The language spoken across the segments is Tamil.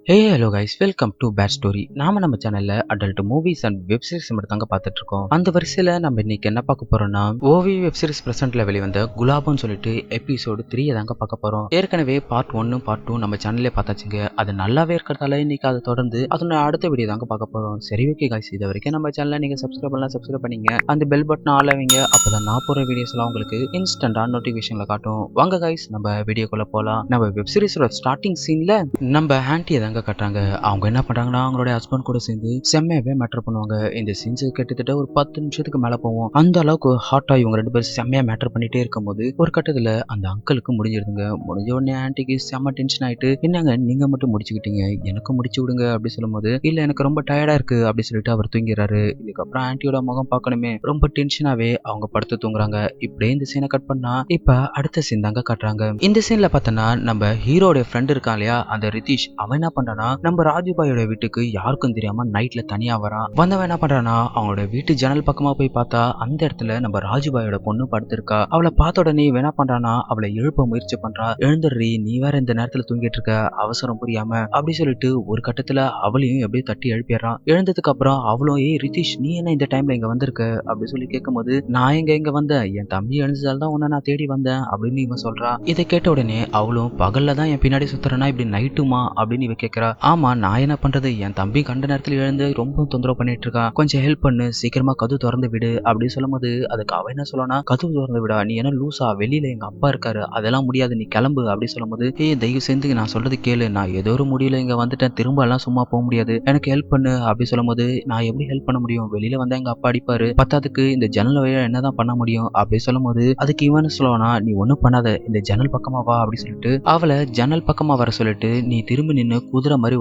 Hey hello guys, welcome to bad story. நம்ம சேனல்ல adult movies and web series மட்டும் தாங்க பார்த்துட்டு இருக்கோம். அந்த வரிசையில நம்ம இன்னைக்கு என்ன பார்க்க போறோம்னா, ஓவி வெப் சீரிஸ் பிரசன்ட்ல வெளிவந்த குலாபுன்னு சொல்லிட்டு எபிசோடு 3 தாங்க பார்க்க போறோம். ஏற்கனவே பார்ட் 1 பார்ட் 2 நம்ம சேனல்லே பார்த்தாச்சுங்க. அது நல்லாவே இருக்கிறதால இன்னைக்கு அதை தொடர்ந்து அதோட அடுத்த வீடியோ தாங்க பார்க்க போறோம். சரி ஓகே கைஸ், இது வரைக்கும் நம்ம சேனலை நீங்க சப்ஸ்கிரைப் பண்ணீங்க, அந்த பெல் பட்டன் ஆல் ஆவீங்க. அப்பதான் நான் போற வீடியோஸ் எல்லாம் உங்களுக்கு இன்ஸ்டன்டா நோட்டிபிகேஷன்ல காட்டும். வாங்க கைஸ், நம்ம வீடியோக்குள்ள போலாம். நம்ம வெப் சீரிஸோட ஸ்டார்டிங் சீன்ல நம்ம ஆன்டி தாங்க கட்டுறாங்க. அவங்க என்ன பண்றாங்கன்னா, அவங்களுடைய ஹஸ்பண்ட் கூட சேர்ந்து செம்மையாவே மேட்டர் பண்ணுவாங்க. இந்த சீன்ஸ் கிட்டத்தட்ட ஒரு 10 நிமிஷத்துக்கு மேல போவோம். அந்த அளவுக்கு ஹாட்டா இவங்க ரெண்டு பேரும் செம்மையா மேட்டர் பண்ணிட்டே இருக்கும்போது ஒரு கட்டத்துல அந்த அங்கிளுக்கு முடிஞ்சிருதுங்க. முடிஞ்ச உடனே ஆன்டிக்கு செம்ம டென்ஷன் ஆயிட்டு, என்னங்க நீங்க மட்டும் முடிச்சுக்கிட்டீங்க, எனக்கு முடிச்சு விடுங்க அப்படி சொல்லும்போது, இல்ல எனக்கு ரொம்ப டயர்டா இருக்கு அப்படி சொல்லிட்டு அவர் தூங்கிறாரு. இதுக்கப்புறம் ஆன்டியோட முகம் பார்க்கணுமே, ரொம்ப டென்ஷனாவே அவங்க படுத்து தூங்குறாங்க. இப்படியே இந்த சீனை கட் பண்ணா இப்ப அடுத்த சீன் தாங்க காட்டுறாங்க. இந்த சீன்ல பார்த்தோன்னா, நம்ம ஹீரோட ஃப்ரெண்ட் இருக்கான் இல்லையா, அந்த ரிதீஷ், அவன் என்ன பண்றானா, நம்ம ராஜுபாயோட வீட்டுக்கு யாருக்கும் தெரியாம நைட்ல தனியா வரான். வந்தவன் என்ன பண்றானா, அவங்களோட வீட்டு ஜன்னல் பக்கமா போய் பார்த்தா அந்த இடத்துல நம்ம ராஜுபாயோட பொண்ணு படுத்திருக்கா. அவளை பார்த்த உடனே என்ன பண்றானா, அவளை எழுப்ப முயற்சி பண்றா. எழுந்துடுறி, நீ வேற இந்த நேரத்துல தூங்கிட்டு இருக்க, அவசரம் புரியாம அப்படி சொல்லிட்டு ஒரு கட்டத்துல அவளையும் எப்படியும் தட்டி எழுப்பிடுறான். எழுந்ததுக்கு அப்புறம் அவளும், ஏய் ரிதீஷ், நீ என்ன இந்த டைம்ல இங்க வந்திருக்க அப்படி சொல்லி கேட்கும்போது, நான் இங்க வந்தேன், என் தம்பி எழுந்ததால தான் உன்னை நான் தேடி வந்தேன் அப்படின்னு இவன் சொல்றா. இதை கேட்ட உடனே அவளும், பகல்ல தான் என் பின்னாடி சுத்துறனா, இப்படி நைட்டுமா அப்படின்னு இவ கேட்கிறா. ஆமா, நான் என்ன பண்றது, என் தம்பி கண்ட நேரத்துல எழுந்து ரொம்ப தொந்தரவு பண்ணிட்டு இருக்கான், கொஞ்சம் ஹெல்ப் பண்ணு, சீக்கிரமா கதவு திறந்து விடு அப்படின்னு சொல்லும்போது, அதுக்கு அவ என்ன சொல்லனா, கதவு திறந்து விடா, நீ என்ன லூசா, வெளியில எங்க அப்பா இருக்காரு, அதெல்லாம் முடியாது, நீ கிளம்பு அப்படி சொல்லும்போது, ஏய் தயவு செஞ்சு நான் சொல்றது கேளு, நான் ஏதோ ஒரு முடியல இங்க வந்துட்டேன், திரும்ப எல்லாம் சும்மா போக முடியாது, எனக்கு ஹெல்ப் பண்ணு அப்படி சொல்லும்போது, நான் எப்படி ஹெல்ப் பண்ண முடியும், வெளியில வந்தா எங்க அப்பா அடிப்பாரு, பத்தாதுக்கு இந்த ஜன்னல் வழியா என்னதான் பண்ண முடியும் அப்படி சொல்லும்போது, அதுக்கு இவன் சொல்லுவானா, நீ ஒண்ணும் பண்ணாத, இந்த ஜன்னல் பக்கமா வா அப்படி சொல்லிட்டு அவளை ஜன்னல் பக்கமா வர சொல்லிட்டு, நீ திரும்பி நின்னு குதிரை மாதிரி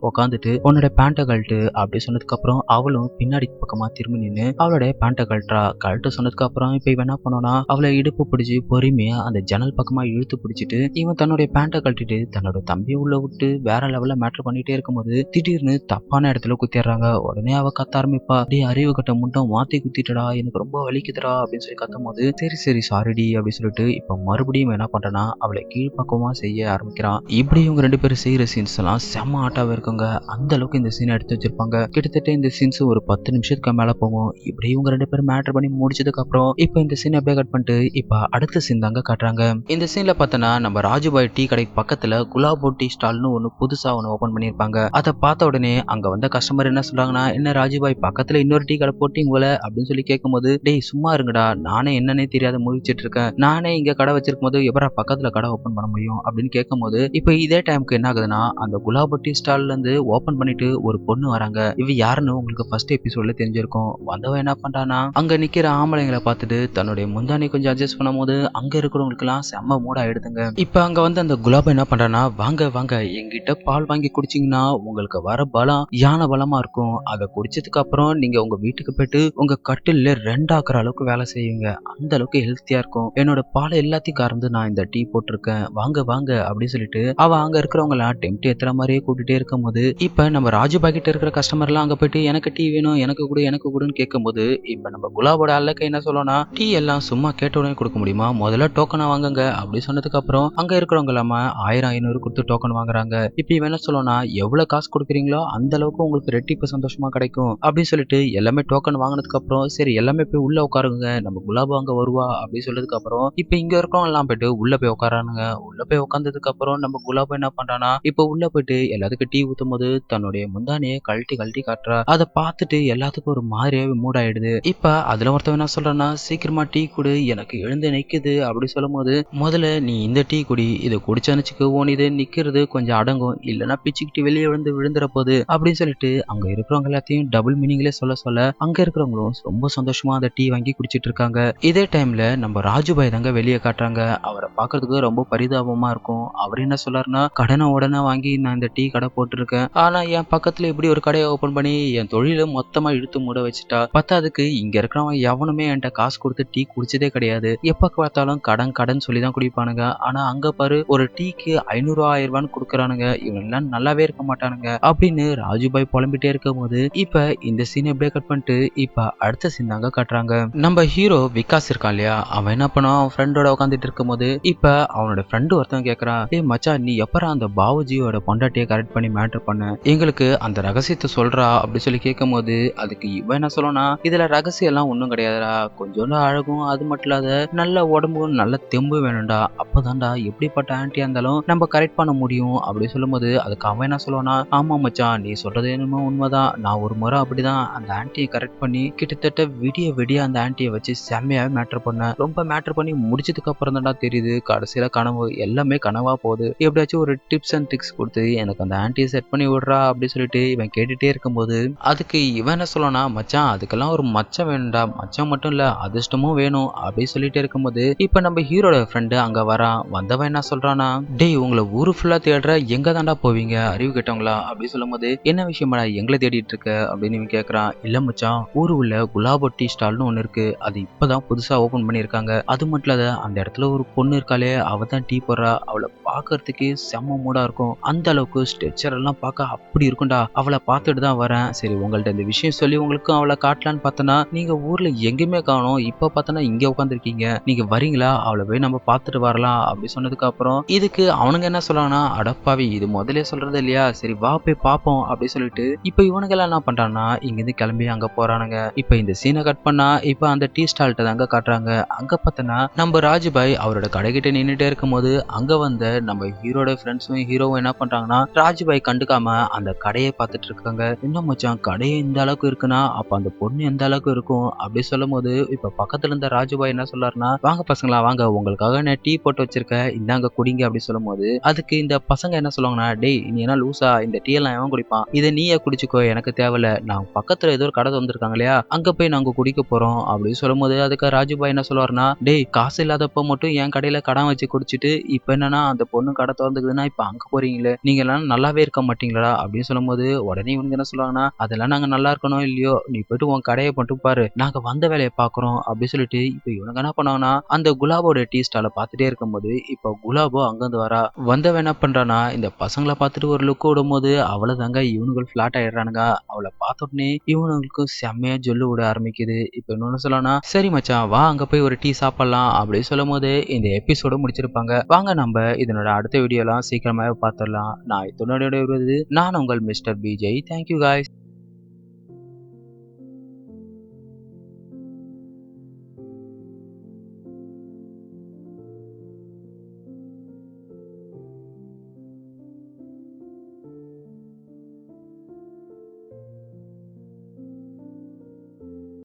உட்காந்துட்டு உன்னோட பேண்ட கழட்டு அப்படி சொன்னதுக்கு அப்புறம் அவளும் பின்னாடி பக்கமா திரும்பி நின்னு அவளோட பேண்ட கழட்ட சொன்னதுக்கு அப்புறம் இப்ப இவன் என்ன பண்ணோம்னா, அவளை இடுப்பு பிடிச்சு பொறுமையா அந்த ஜன்னல் பக்கமா இழுத்து பிடிச்சிட்டு இவன் தன்னுடைய பேண்ட கழட்டிட்டு தன்னோட தம்பி உள்ள விட்டு வேற லெவல்ல மேட்டர் பண்ணிட்டே இருக்கும்போது திடீர்னு தப்பான இடத்துல குத்திடுறாங்க. உடனே அவ கத்த ஆரம்பிப்பா, டே அறிவு கட்ட முட்டம், மாத்தி குத்திட்டடா, எனக்கு ரொம்ப வலிக்குதுடா அப்படின்னு சொல்லி கத்தும் போது, சரி சரி சாரிடி அப்படின்னு சொல்லிட்டு இப்ப மறுபடியும் என்ன பண்றேன்னா, அவளை கீழ்பக்கமா செய்ய ஆரம்பிக்கிறான். இப்படி இவங்க ரெண்டு பேரும் செய்யற சீன்ஸ் எல்லாம் செம்ம ஆட்டாவே இருக்குங்க. அந்த அளவுக்கு இந்த சீனை எடுத்து வச்சிருப்பாங்க. கிட்டத்தட்ட இந்த சீன்ஸ் ஒரு 10 நிமிஷத்துக்கு மேல போகும். இப்படி இவங்க ரெண்டு பேரும் மேட்டர் பண்ணி முடிச்சதுக்கு அப்புறம் இப்ப இந்த சீன் அப்படியே கட் பண்ணிட்டு இப்ப அடுத்த சீன் தாங்க காட்டுறாங்க. இந்த சீன்ல பார்த்தனா, நம்ம ராஜுபாய் டீ கடைக்கு பக்கத்துல குலாபோ டீ ஸ்டால்னு ஒன்னு புதுசா ஒன்னு ஓபன் பண்ணிருப்பாங்க. அதை பார்த்த உடனே அங்க வந்த கஸ்டமர் என்ன சொல்றாங்கன்னா, என்ன ராஜுபாய் பக்கத்துல இன்னொரு டீ கடை போட்டீங்களே அப்படின்னு சொல்லி கேட்கும்போது, டேய் சும்மா இருங்கடா, நானே என்னன்னே தெரியாத முழிச்சிட்டு இருக்கேன், நானே இங்க கடை வச்சிருக்கும் போது எப்பரா பக்கத்துல கடை ஓபன் பண்ண முடியும் அப்படின்னு கேட்கும்போது, இப்ப இதே டைமுக்கு என்ன ஆகுதுன்னா, அந்த குலாபட்டி ஸ்டால்ல இருந்து ஓபன் பண்ணிட்டு ஒரு பொண்ணு வராங்க. இவ யாருன்னு உங்களுக்கு ஃபர்ஸ்ட் எபிசோட்ல தெரிஞ்சிருக்கும். வந்தவன் என்ன பண்றானா, அங்க நிக்கிற ஆம்பளைங்களை பார்த்துட்டு தன்னுடைய முந்தானி கொஞ்சம் அட்ஜஸ்ட் பண்ணும்போது அங்க இருக்கிறவங்களுக்கு எல்லாம் செம்ம மூட ஆயிடுதுங்க. இப்ப அங்க வந்து அந்த குலாப என்ன பண்றானா, வாங்க வாங்க எங்கிட்ட பால் வாங்கி குடிச்சீங்கன்னா உங்களுக்கு வர பலம் யானை பலமா இருக்கும். அதை குடிச்சதுக்கு அப்புறம் நீங்க உங்க வீட்டுக்கு போயிட்டு உங்க கட்டில்ல 2 ஆக்குற அளவுக்கு வேலை செய்வீங்க, அந்த அளவுக்கு ஹெல்த்தியா இருக்கும். என்னோட பால் எல்லாத்தையும் கறந்து நான் இந்த டீ போட்டிருக்கேன், வாங்க வாங்க அப்படின்னு சொல்லிட்டு அவ அங்க இருக்கிறவங்க எல்லாம் டெம்ட் ஏத்துற மாதிரியே கூட்டிட்டே இருக்கும்போது, இப்ப நம்ம ராஜுபாய் கிட்ட இருக்கிற கஸ்டமர் எல்லாம் அங்க போயிட்டு எனக்கு டீ வேணும், எனக்கு கூடன்னு கேட்கும்போது, இப்ப நம்ம குலாபோட அல்லக்க என்ன சொல்லணும்னா, டீ எல்லாம் சும்மா கேட்ட உடனே கொடுக்க முடியுமா, முதல்ல டோக்கனை வாங்குங்க அப்படி சொன்னதுக்கு அப்புறம் அங்க இருக்கிறவங்க எல்லாம 1000 500 கொடுத்து டோக்கன் வாங்குறாங்க. இப்ப இவன் என்ன சொல்லணும்னா, எவ்வளவு காசு கொடுக்குறீங்களோ அந்த அளவுக்கு உங்களுக்கு ரெட்டிப்பு சந்தோஷமா கிடைக்கும் அப்படின்னு சொல்லிட்டு எல்லாமே டோக்கன் வாங்கினதுக்கு அப்புறம், சரி எல்லாமே போய் உள்ள உட்காருங்க, நம்ம குலாபா அங்க வருவா அப்படின்னு சொல்றதுக்கு அப்புறம் இப்ப இங்க இருக்கிறவங்க எல்லாம் போயிட்டு உள்ள போய் உட்காரானுங்க. உள்ள போய் உட்கார்ந்ததுக்கு அப்புறம் நம்ம குலாபா என்ன பண்றானா, இப்ப உள்ள போயிட்டு எல்லாத்துக்கும் டீ ஊத்தும் போது தன்னுடைய முந்தானியை கழட்டி கழட்டி காட்டுறா. அதை பார்த்துட்டு எல்லாத்துக்கும் ஒரு மாதிரியாவே மூட் ஆயிடுது. இப்ப அதுல ஒருத்தவன் என்ன சொல்றான்னா, சீக்கிரமா டீ குடு, எனக்கு எழுந்து நிக்குது அப்படி சொல்லும் போது, முதல்ல நீ இந்த டீ குடி, இதை குடிச்சானுச்சுக்கு ஓன் இது நிக்கிறது கொஞ்சம் அடங்கும், இல்லைன்னா பிச்சுக்கிட்டு வெளியே விழுந்துற போது அப்படின்னு சொல்லிட்டு அங்க இருக்கிறவங்க எல்லாத்தையும் டபுள் மீனிங்ல சொல்ல அங்க இருக்கிறவங்களும் ரொம்ப சந்தோஷமா அந்த டீ வாங்கி குடிச்சிட்டு இருக்காங்க. இதே டைம்ல நம்ம ராஜுபாய் தாங்க வெளியே காட்டுறாங்க. அவரை பார்க்கறதுக்கு ரொம்ப பரிதாபமா இருக்கும். அவர் என்ன சொல்றாருன்னா, கடனை உடனே வாங்கி நான் இந்த டீ கடை போட்டிருக்கேன், ஆனா என் பக்கத்துல இப்படி ஒரு கடையை ஓபன் பண்ணி என் தொழில மொத்தமா இழுத்து மூட வச்சுட்டா, பத்தாதுக்கு இங்க இருக்கிறவன் எவனுமே என்கிட்ட காசு கொடுத்து டீ குடிச்சதே கிடையாது, எப்ப பார்த்தாலும் கடன் கடன் சொல்லிதான் குடிப்பானுங்க, ஆனா அங்க பாரு ஒரு டீக்கு 500 1000 கொடுக்கறானுங்க, இவங்க எல்லாம் நல்லாவே இருக்க மாட்டானுங்க அப்படின்னு ராஜுபாய் புலம்பிட்டே இருக்கும் போது, இப்ப இந்த சீன் எப்படியே கட் பண்ணிட்டு இப்ப அடுத்த சீன் தாங்க காட்டுறாங்க. நம்ம ஹீரோ விகாஸ் இருக்கான் இல்லையா, அவன் என்ன பண்ணா, அவன் ஃப்ரெண்டோட உட்காந்துட்டு இருக்கும் போது இப்ப அவனோட ஃப்ரெண்டு ஒருத்தன் கேக்குறான், ஏய் மச்சான், நீ எப்பரா அந்த பாவுஜியோட பொண்டாட்டி ஆண்டியை கரெக்ட் பண்ணி மேட்டர் பண்ண எங்களுக்கு அந்த ரகசியத்தை சொல்றா அப்படி சொல்லி கேட்கும் போது அதுக்கு இவன் என்ன சொல்லனா, இதுல ரகசியம் எல்லாம் ஒண்ணும் கிடையாதுடா, கொஞ்சோண்டு அழகும் அது மட்டும் இல்லாத நல்ல உடம்பும் நல்ல தெம்பு வேணும்டா, அப்பதான்டா எப்படிப்பட்ட ஆண்டியா இருந்தாலும் நம்ம கரெக்ட் பண்ண முடியும் அப்படி சொல்லும்போது அதுக்கு அவன் என்ன சொல்லுவானா, ஆமா மச்சான் நீ சொல்றது என்னமோ உண்மைதான், நான் ஒரு முறை அப்படிதான் அந்த ஆண்டியை கரெக்ட் பண்ணி கிட்டத்தட்ட விடிய விடிய அந்த ஆண்டியை வச்சு செம்மையாவே மேட்டர் பண்ண, ரொம்ப மேட்டர் பண்ணி முடிச்சதுக்கு அப்புறம் தான்டா தெரியுது கடைசியில கனவு எல்லாமே கனவா போகுது, எப்படியாச்சும் ஒரு டிப்ஸ் அண்ட் ட்ரிக்ஸ் கொடுத்து எனக்கு அந்த ஆண்டியை செட் பண்ணி விடுறா அப்படி சொல்லிட்டு இவன் கேட்டுட்டே இருக்கும்போது அதுக்கு இவன் என்ன சொல்லனா, மச்சான் அதுக்கெல்லாம் ஒரு மச்சம் வேணும்டா, மச்சம் மட்டும் இல்ல அதிர்ஷ்டமும் வேணும் அப்படி சொல்லிட்டே இருக்கும்போது இப்ப நம்ம ஹீரோட ஃப்ரெண்டு அங்க வரான். வந்தவன் என்ன சொல்றானா, டேய் உங்களை ஊரு ஃபுல்லா தேடுற, எங்க தாண்டா போவீங்க அறிவு கேட்டவங்களா அப்படி சொல்லும்போது என்ன விஷயமாடா எங்களை தேடிட்டு இருக்க அப்படின்னு இவன் கேக்குறான். இல்ல மச்சான் ஊரு உள்ள குலாபோ டீ ஸ்டால்னு ஒண்ணு இருக்கு, அது இப்பதான் புதுசா ஓபன் பண்ணிருக்காங்க, அது மட்டும் இல்ல அந்த இடத்துல ஒரு பொண்ணு இருக்காளே அவ தான் டீ போடுறா, அவளை பாக்குறதுக்கு செம்ம மூடா இருக்கும், அந்த அளவுக்கு ஸ்ட்ரெச்சர் எல்லாம் பார்க்க அப்படி இருக்கும்டா, அவளை பார்த்துட்டு தான் வரேன், சரி உங்கள்ட்ட இந்த விஷயம் சொல்லி உங்களுக்கும் அவளை காட்டலான்னு பார்த்தனா நீங்க ஊர்ல எங்கேயுமே காணோம், இப்ப பார்த்தனா இங்க உட்காந்துருக்கீங்க, நீங்க வரீங்களா அவளை போய் நம்ம பார்த்துட்டு வரலாம் அப்படி சொன்னதுக்கு அப்புறம் இதுக்கு அவனுங்க என்ன சொல்றாங்கன்னா, அடப்பாவி இது முதலே சொல்றது இல்லையா, சரி வா போய் பார்ப்போம் அப்படி சொல்லிட்டு இப்ப இவனுங்க எல்லாம் என்ன பண்றான்னா இங்கிருந்து கிளம்பி அங்க போறானுங்க. இப்ப இந்த சீனை கட் பண்ணா இப்ப அந்த டீ ஸ்டால்ட்ட தாங்க காட்டுறாங்க. அங்க பார்த்தனா நம்ம ராஜுபாய் அவரோட கடைகிட்ட நின்னுட்டே இருக்கும்போது அங்க வந்த நம்ம ஹீரோட ஃப்ரெண்ட்ஸும் ஹீரோவும் என்ன பண்றாங்கன்னா ராஜுபாய் கண்டுக்காம அந்த கடையை பார்த்துட்டு இருக்காங்க. என்ன மச்சான் கடையே இந்த அளவுக்கு இருக்குன்னா அப்ப அந்த பொண்ணு எந்த அளவுக்கு இருக்கும் அப்படி சொல்லும் போது இப்ப பக்கத்துல இருந்த ராஜுபாய் என்ன சொல்றாருன்னா, வாங்க பசங்களா வாங்க உங்களுக்காக நான் டீ போட்டு வச்சிருக்கேன் இந்தாங்க குடிங்க அப்படி சொல்லும் போது அதுக்கு இந்த பசங்க என்ன சொல்லுவாங்கன்னா, டேய் நீ என்ன லூசா, இந்த டீ எல்லாம் எவன் குடிப்பான், இதை நீயே குடிச்சுக்கோ எனக்கு தேவையில்ல, நான் பக்கத்துல ஏதோ ஒரு கடை வந்திருக்காங்க இல்லையா அங்க போய் நாங்க குடிக்க போறோம் அப்படின்னு சொல்லும் போது அதுக்கு ராஜுபாய் என்ன சொல்லுவாருன்னா, டேய் காசு இல்லாதப்ப மட்டும் என் கடையில கடன் வச்சு குடிச்சிட்டு இப்ப என்னன்னா அந்த பொண்ணு கடை திறந்துக்குதுன்னா இப்ப அங்க போறீங்களே, நீங்க எல்லாம் நல்லாவே இருக்க மாட்டீங்களா அப்படின்னு சொல்லும் போது உடனே இவங்க என்ன சொல்லுவாங்கன்னா, அதெல்லாம் நாங்க நல்லா இருக்கணும் இல்லையோ நீ போயிட்டு உன் கடையை மட்டும் பாரு, நாங்க வந்த வேலையை பாக்குறோம் அப்படி சொல்லிட்டு இப்ப இவனுங்க என்ன பண்ணுவாங்கன்னா அந்த குலாபோட டீ ஸ்டால பார்த்துட்டே இருக்கும்போது இப்ப குலாபோ அங்கிருந்து வரா. வந்தவன் என்ன பண்றானா இந்த பசங்களை பார்த்துட்டு ஒரு லுக் விடும்போது அவளை தாங்க இவனுங்கள் பிளாட் ஆயிடுறானுங்க. அவளை பார்த்த உடனே இவனுங்களுக்கு செம்மையா ஜொல்லு விட ஆரம்பிக்குது. இப்ப இன்னொன்னு சொல்லனா, சரி மச்சான் வா அங்க போய் ஒரு டீ சாப்பிடலாம் அப்படி சொல்லும் போது இந்த எபிசோட முடிச்சிருப்பாங்க. வாங்க நம்ம இதனோட அடுத்த வீடியோலாம் சீக்கிரமாவே பார்த்துடலாம். நான் இதனோட வருவது நான் உங்கள் மிஸ்டர் பிஜே. Thank you guys.